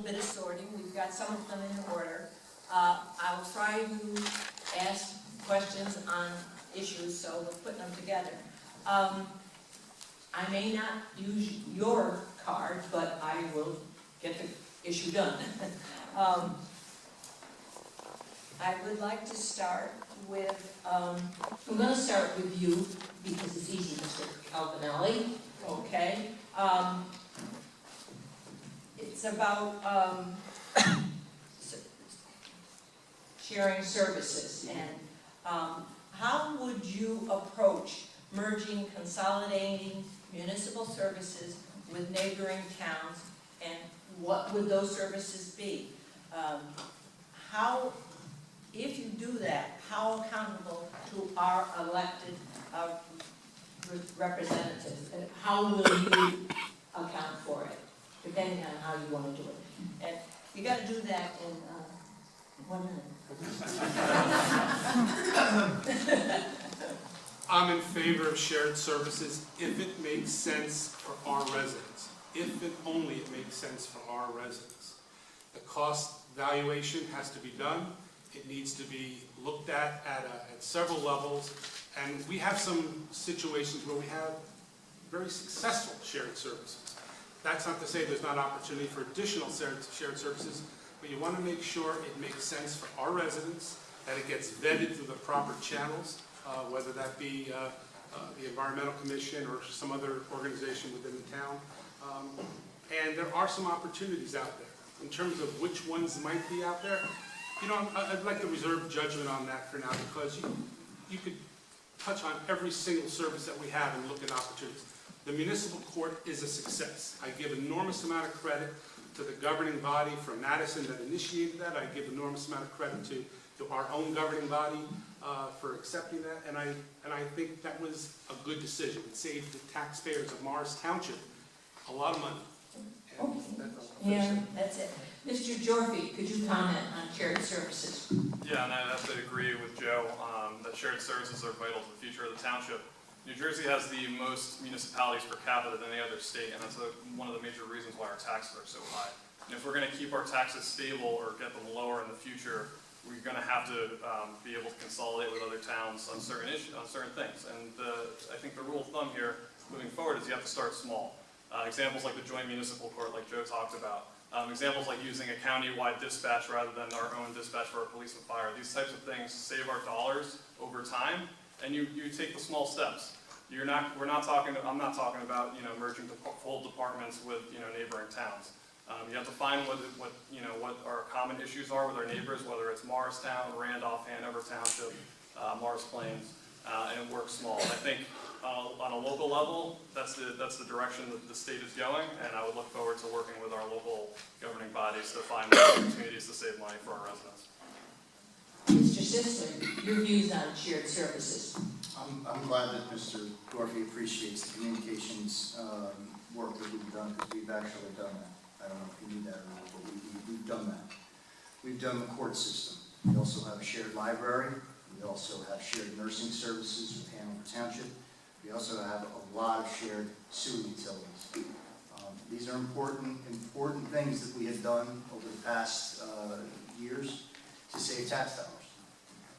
bit of sorting. We've got some of them in order. I'll try to ask questions on issues, so we're putting them together. I may not use your card, but I will get the issue done. I would like to start with, I'm going to start with you because it's easy, Mr. Calvanelli. Okay. It's about sharing services, and how would you approach merging, consolidating municipal services with neighboring towns, and what would those services be? If you do that, how accountable to our elected representatives, and how will you account for it, depending on how you want to do it? And you got to do that in 1 minute. I'm in favor of shared services if it makes sense for our residents. If and only it makes sense for our residents. The cost valuation has to be done. It needs to be looked at several levels. And we have some situations where we have very successful shared services. That's not to say there's not opportunity for additional shared services, but you want to make sure it makes sense for our residents, that it gets vetted through the proper channels, whether that be the Environmental Commission or some other organization within the town. And there are some opportunities out there. In terms of which ones might be out there, you know, I'd like to reserve judgment on that for now, because you could touch on every single service that we have and look at opportunities. The municipal court is a success. I give enormous amount of credit to the governing body from Madison that initiated that. I give enormous amount of credit to our own governing body for accepting that, and I think that was a good decision. It saved the taxpayers of Morris Township a lot of money. Yeah, that's it. Mr. Gyorfy, could you comment on shared services? Yeah, and I have to agree with Joe that shared services are vital to the future of the township. New Jersey has the most municipalities per capita than any other state, and that's one of the major reasons why our taxes are so high. And if we're going to keep our taxes stable or get them lower in the future, we're going to have to be able to consolidate with other towns on certain issues, on certain things. And I think the rule of thumb here, moving forward, is you have to start small. Examples like the joint municipal court, like Joe talked about. Examples like using a county-wide dispatch rather than our own dispatch for our police and fire. These types of things save our dollars over time, and you take the small steps. I'm not talking about merging full departments with neighboring towns. You have to find what our common issues are with our neighbors, whether it's Morristown, Randolph, Hanover Township, Morris Plains, and work small. And I think on a local level, that's the direction that the state is going, and I would look forward to working with our local governing bodies to find opportunities to save money for our residents. Mr. Sisler, your views on shared services? I'm glad that Mr. Gyorfy appreciates the communications work that we've done, because we've actually done that. I don't know if you knew that or not, but we've done that. We've done the court system. We also have a shared library. We also have shared nursing services with Hanover Township. We also have a lot of shared sewer utilities. These are important things that we have done over the past years to save tax dollars.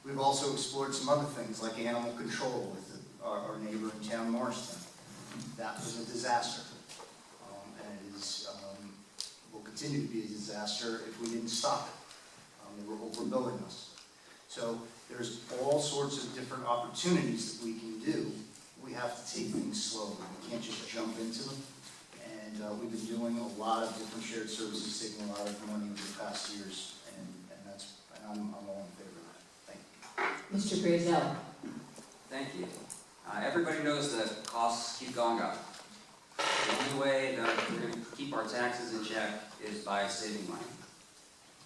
We've also explored some other things like animal control with our neighboring town, Morristown. That was a disaster, and it will continue to be a disaster if we didn't stop it. They were overbilling us. So there's all sorts of different opportunities that we can do. We have to take things slowly. We can't just jump into them. And we've been doing a lot of different shared services, saving a lot of money over the past years, and I'm all in favor of that. Thank you. Mr. Grayzel. Thank you. Everybody knows that costs keep going up. The only way that we're going to keep our taxes in check is by saving money.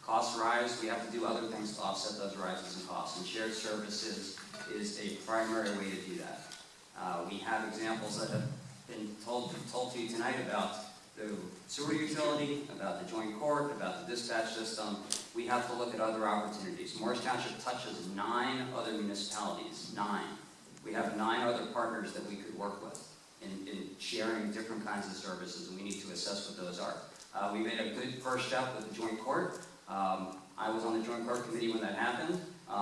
Costs rise, we have to do other things to offset those rises in costs, and shared services is a primary way to do that. We have examples that have been told to you tonight about the sewer utility, about the joint court, about the dispatch system. We have to look at other opportunities. Morris Township touches 9 other municipalities, 9. We have 9 other partners that we could work with in sharing different kinds of services, and we need to assess what those are. We made a good first step with the joint court. I was on the joint court committee when that happened.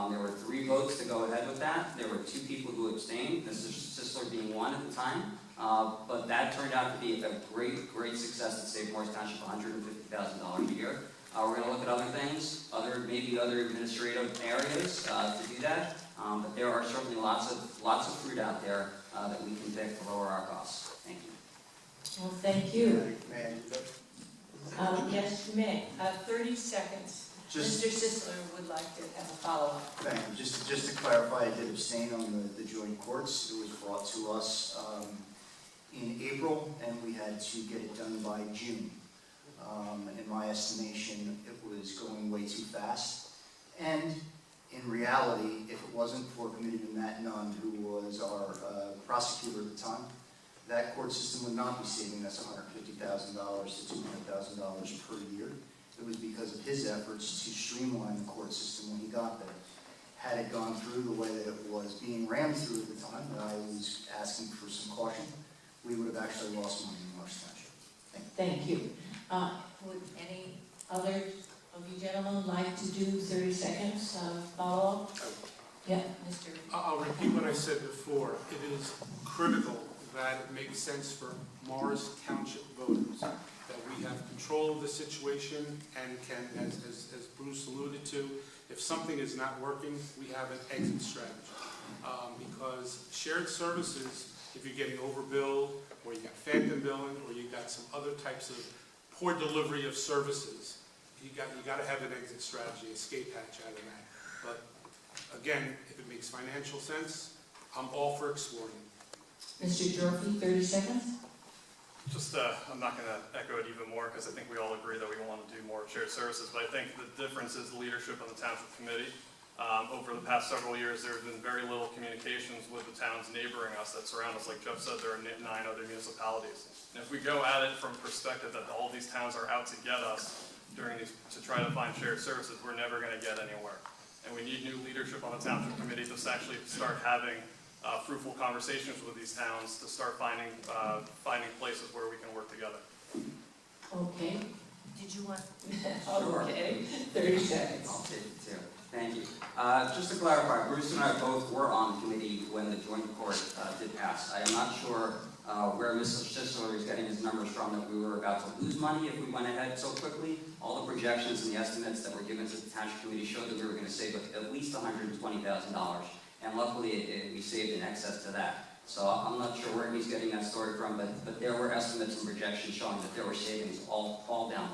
There were 3 votes to go ahead with that. There were 2 people who abstained, Mr. Sisler being one at the time. But that turned out to be a great success that saved Morris Township $150,000 a year. We're going to look at other things, maybe other administrative areas to do that. But there are certainly lots of fruit out there that we can pick to lower our costs. Thank you. Well, thank you. May I do that? Yes, you may. 30 seconds. Just, Mr. Sisler would like to have a follow-up. thank you. Just to clarify, I did abstain on the joint courts. It was brought to us in April, and we had to get it done by June. In my estimation, it was going way too fast. And in reality, if it wasn't for Committeeman Matt Nunn, who was our prosecutor at the time, that court system would not be saving us $150,000 to $200,000 per year. It was because of his efforts to streamline the court system when he got there. Had it gone through the way that it was being rammed through at the time, that I was asking for some caution, we would have actually lost money in Morris Township. Thank you. Would any other of you gentlemen like to do 30 seconds of follow-up? Yeah, Mr. I'll repeat what I said before. It is critical that it makes sense for Morris Township voters, that we have control of the situation and can, as Bruce alluded to, if something is not working, we have an exit strategy. Because shared services, if you're getting overbilled, or you got phantom billing, or you got some other types of poor delivery of services, you got to have an exit strategy, escape hatch out of that. But again, if it makes financial sense, I'm all for exploring it. Mr. Gyorfy, 30 seconds. Just, I'm not going to echo it even more because I think we all agree that we want to do more shared services, but I think the difference is the leadership on the Township Committee. Over the past several years, there have been very little communications with the towns neighboring us that surround us. Like Jeff said, there are 9 other municipalities. And if we go at it from perspective that all these towns are out to get us to try to find shared services, we're never going to get anywhere. And we need new leadership on the Township Committee to actually start having fruitful conversations with these towns to start finding places where we can work together. Okay. Did you want? Sure. Okay. 30 seconds. I'll take it too. Thank you. Just to clarify, Bruce and I both were on the committee when the joint court did pass. I am not sure where Mr. Sisler is getting his numbers from, that we were about to lose money if we went ahead so quickly. All the projections and the estimates that were given to the Township Committee showed that we were going to save at least $120,000. And luckily, we saved in excess to that. So I'm not sure where he's getting that story from, but there were estimates and projections showing that there were savings all down